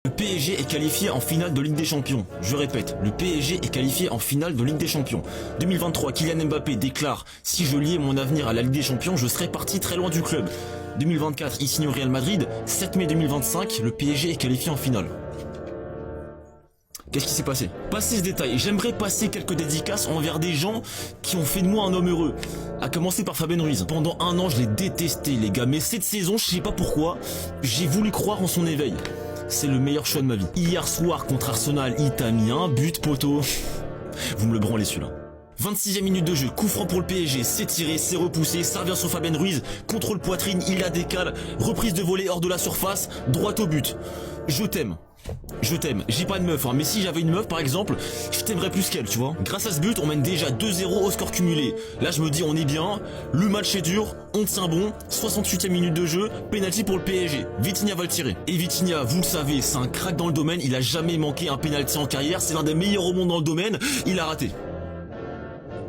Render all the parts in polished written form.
Le PSG est qualifié en finale de Ligue des Champions. Je répète, le PSG est qualifié en finale de Ligue des Champions. 2023, Kylian Mbappé déclare « Si je liais mon avenir à la Ligue des Champions, je serais parti très loin du club ». 2024, il signe au Real Madrid. 7 mai 2025, le PSG est qualifié en finale. Qu'est-ce qui s'est passé? Passez ce détail, j'aimerais passer quelques dédicaces envers des gens qui ont fait de moi un homme heureux. À commencer par Fabien Ruiz. Pendant un an, je l'ai détesté, les gars, mais cette saison, je sais pas pourquoi, j'ai voulu croire en son éveil. C'est le meilleur choix de ma vie. Hier soir contre Arsenal, il t'a mis un but, poteau. Vous me le branlez celui-là. 26e minute de jeu, coup franc pour le PSG, c'est tiré, c'est repoussé, ça revient sur Fabien Ruiz, contrôle poitrine, il la décale, reprise de volée hors de la surface, droit au but. Je t'aime. Je t'aime, j'ai pas de meuf, hein, mais si j'avais une meuf par exemple, je t'aimerais plus qu'elle, tu vois. Grâce à ce but, on mène déjà 2-0 au score cumulé. Là je me dis on est bien, le match est dur, on tient bon, 68e minute de jeu, penalty pour le PSG, Vitinha va le tirer. Et Vitinha, vous le savez, c'est un crack dans le domaine, il a jamais manqué un penalty en carrière, c'est l'un des meilleurs au monde dans le domaine, il a raté.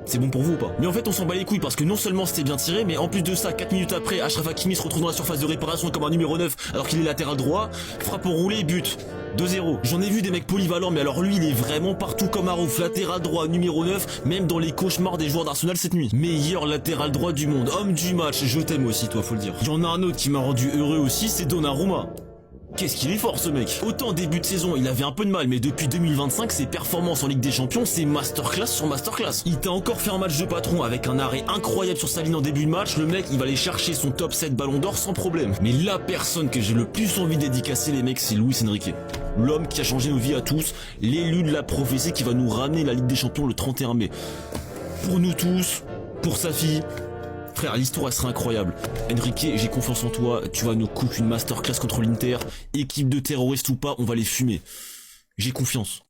C'est bon pour vous ou pas? Mais en fait on s'en bat les couilles parce que non seulement c'était bien tiré, mais en plus de ça, 4 minutes après, Achraf Hakimi se retrouve dans la surface de réparation comme un numéro 9 alors qu'il est latéral droit, frappe au roulé, but. 2-0. J'en ai vu des mecs polyvalents, mais alors lui il est vraiment partout comme Arouf, latéral droit, numéro 9, même dans les cauchemars des joueurs d'Arsenal cette nuit. Meilleur latéral droit du monde, homme du match, je t'aime aussi toi, faut le dire. Il y en a un autre qui m'a rendu heureux aussi, c'est Donnarumma. Qu'est-ce qu'il est fort ce mec. Autant début de saison il avait un peu de mal, mais depuis 2025 ses performances en Ligue des Champions c'est masterclass sur masterclass. Il t'a encore fait un match de patron avec un arrêt incroyable sur sa ligne en début de match. Le mec il va aller chercher son top 7 ballon d'or sans problème. Mais la personne que j'ai le plus envie de dédicacer les mecs, c'est Luis Enrique. L'homme qui a changé nos vies à tous, l'élu de la prophétie qui va nous ramener la Ligue des Champions le 31 mai. Pour nous tous, pour sa fille. Frère, l'histoire elle sera incroyable. Enrique, j'ai confiance en toi, tu vas nous cook une masterclass contre l'Inter. Équipe de terroristes ou pas, on va les fumer. J'ai confiance.